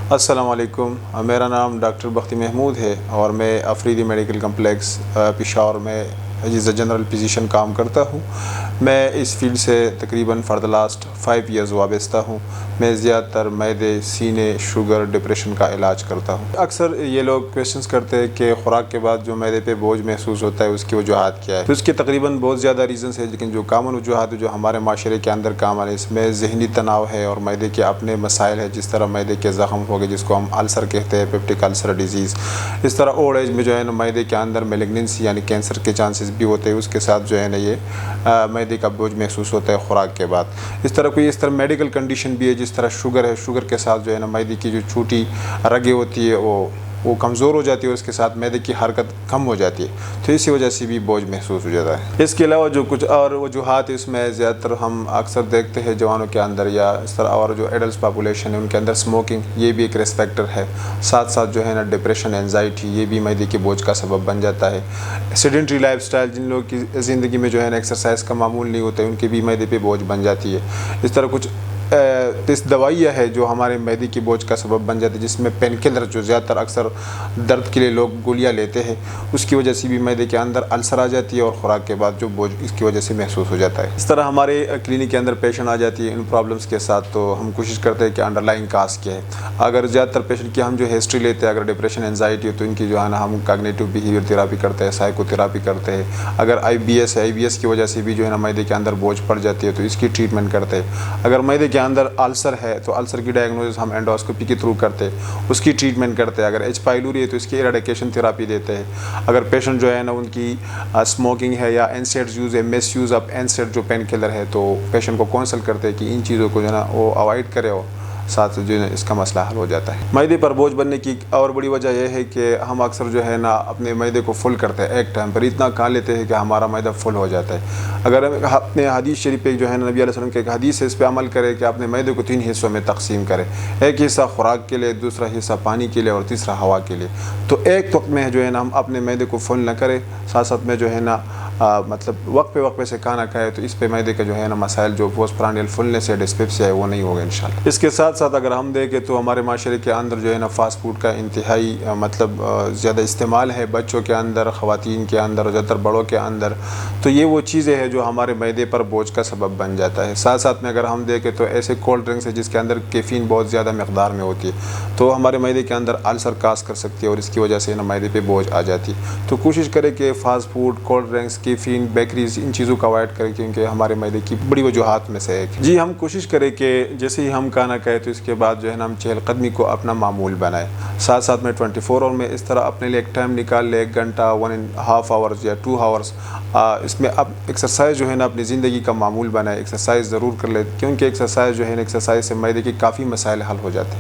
السلام علیکم، میرا نام ڈاکٹر بختی محمود ہے اور میں افریدی میڈیکل کمپلیکس پشاور میں ایز اے جنرل فزیشین کام کرتا ہوں۔ میں اس فیلڈ سے تقریباً فار دا لاسٹ 5 ایئرز وابستہ ہوں۔ میں زیادہ تر معدے، سینے، شوگر، ڈپریشن کا علاج کرتا ہوں۔ اکثر یہ لوگ کویشچنس کرتے ہیں کہ خوراک کے بعد جو معدے پہ بوجھ محسوس ہوتا ہے اس کی وجوہات کیا ہے۔ تو اس کے تقریباً بہت زیادہ ریزنس ہے، لیکن جو کامن وجوہات جو ہمارے معاشرے کے اندر کامن ہے، اس میں ذہنی تناؤ ہے اور معدے کے اپنے مسائل ہے، جس طرح معدے کے زخم ہو گئے جس کو ہم السر کہتے ہیں، پیپٹک السر ڈیزیز۔ اس طرح اولڈ ایج میں جو ہے نا معدے کے اندر میلیگننسی یعنی کینسر کے چانسز بھی ہوتے ہیں، اس کے ساتھ جو ہے نا یہ معدے کا بوجھ محسوس ہوتا ہے خوراک کے بعد۔ اس طرح میڈیکل کنڈیشن بھی ہے، جس طرح شوگر ہے، شوگر کے ساتھ جو ہے نا معدے کی جو چھوٹی رگیں ہوتی ہے وہ کمزور ہو جاتی ہے، اس کے ساتھ معدے کی حرکت کم ہو جاتی ہے، تو اسی وجہ سے بھی بوجھ محسوس ہو جاتا ہے۔ اس کے علاوہ جو کچھ اور وجوہات اس میں زیادہ تر ہم اکثر دیکھتے ہیں جوانوں کے اندر، یا اس طرح اور جو ایڈلٹس پاپولیشن ہے ان کے اندر اسموکنگ یہ بھی ایک رسک فیکٹر ہے۔ ساتھ ساتھ جو ہے نا ڈپریشن، اینزائٹی یہ بھی معدے کے بوجھ کا سبب بن جاتا ہے۔ سیڈنٹری لائف سٹائل، جن لوگوں کی زندگی میں جو ہے نا ایکسرسائز کا معمول نہیں ہوتا ہے، ان کے بھی معدے پہ بوجھ بن جاتی ہے۔ اس طرح کچھ دوائیاں ہے جو ہمارے معدے کی بوجھ کا سبب بن جاتی ہے، جس میں پین کلر جو زیادہ تر اکثر درد کے لیے لوگ گولیاں لیتے ہیں، اس کی وجہ سے بھی معدے کے اندر السر آ جاتی ہے اور خوراک کے بعد جو بوجھ اس کی وجہ سے محسوس ہو جاتا ہے۔ اس طرح ہمارے کلینک کے اندر پیشنٹ آ جاتی ہے ان پرابلمس کے ساتھ، تو ہم کوشش کرتے ہیں کہ انڈر لائن کاز کیا ہے۔ اگر زیادہ تر پیشنٹ کی ہم جو ہسٹری لیتے ہیں، اگر ڈپریشن، اینزائٹی ہو تو ان کی جو ہے نا ہم کاگنیٹو بیہیویئر تھراپی کرتے ہیں، سائیکو تھراپی کرتے ہیں۔ اگر آئی بی ایس ہے، آئی بی ایس کی وجہ سے بھی جو ہے نا معدے کے اندر بوجھ پڑ جاتی ہے تو اس کی ٹریٹمنٹ کرتے ہیں۔ اگر معدے کے اندر السر ہے تو السر کی ڈائگنوسس ہم اینڈوسکوپی کے تھرو کرتے ہیں، اس کی ٹریٹمنٹ کرتے ہیں۔ اگر ایچ پائلوری ہے تو اس کی ایراڈیکیشن تھراپی دیتے ہیں۔ اگر پیشنٹ جو ہے نا ان کی اسموکنگ ہے یا اینسیڈز یوز ہے، مس یوز آف اینسیڈ جو پین کلر ہے، تو پیشنٹ کو کونسل کرتے ہیں کہ ان چیزوں کو جو ہے نا وہ اوائڈ کرے، اور ساتھ جو ہے اس کا مسئلہ حل ہو جاتا ہے۔ معدے پر بوجھ بننے کی اور بڑی وجہ یہ ہے کہ ہم اکثر جو ہے نا اپنے معدے کو فل کرتے ہیں ایک ٹائم پر، اتنا کھا لیتے ہیں کہ ہمارا معدہ فل ہو جاتا ہے۔ اگر اپنے حدیث شریف پہ جو ہے نا نبی علیہ السلام کے ایک حدیث ہے، اس پہ عمل کرے کہ اپنے معدے کو 3 حصوں میں تقسیم کرے، ایک حصہ خوراک کے لیے، دوسرا حصہ پانی کے لیے اور تیسرا ہوا کے لیے۔ تو ایک وقت میں جو ہے نا ہم اپنے معدے کو فل نہ کرے، ساتھ ساتھ میں جو ہے نا مطلب وقفے سے کھانا کھائے، تو اس پہ معدے کا جو ہے نا مسائل جو پوسٹ پرانڈیل فلنس ہے، ڈسپیپسیا ہے، وہ نہیں ہوگا انشاءاللہ۔ اس کے ساتھ ساتھ اگر ہم دیکھیں تو ہمارے معاشرے کے اندر جو ہے نا فاسٹ فوڈ کا انتہائی مطلب زیادہ استعمال ہے، بچوں کے اندر، خواتین کے اندر اور زیادہ تر بڑوں کے اندر۔ تو یہ وہ چیزیں ہیں جو ہمارے معدے پر بوجھ کا سبب بن جاتا ہے۔ ساتھ ساتھ میں اگر ہم دیکھیں تو ایسے کولڈ ڈرنکس ہے جس کے اندر کیفین بہت زیادہ مقدار میں ہوتی ہے، تو ہمارے معدے کے اندر السر کاز کر سکتی ہے اور اس کی وجہ سے نا معدے پہ بوجھ آ جاتی ہے۔ تو کوشش کریں کہ fast food, cold drinks, caffeine, bakeries ان چیزوں کو اوائڈ کریں، کیونکہ ہمارے معدے کی بڑی وجوہات میں سے ایک۔ جی، ہم کوشش کریں کہ جیسے ہی ہم کھانا کھائیں تو اس کے بعد جو ہے نا ہم چہل قدمی کو اپنا معمول بنائیں۔ ساتھ ساتھ میں 24 آور میں اس طرح اپنے لیے ایک ٹائم نکال لے، 1 گھنٹہ، 1.5 آورز یا 2 آورز، اس میں اب ایکسرسائز جو ہے نا اپنی زندگی کا معمول بنائے، ایکسرسائز ضرور کر لے، کیونکہ ایکسرسائز جو ہے نا ایکسرسائز سے معدے کے کافی مسائل حل ہو جاتے ہیں۔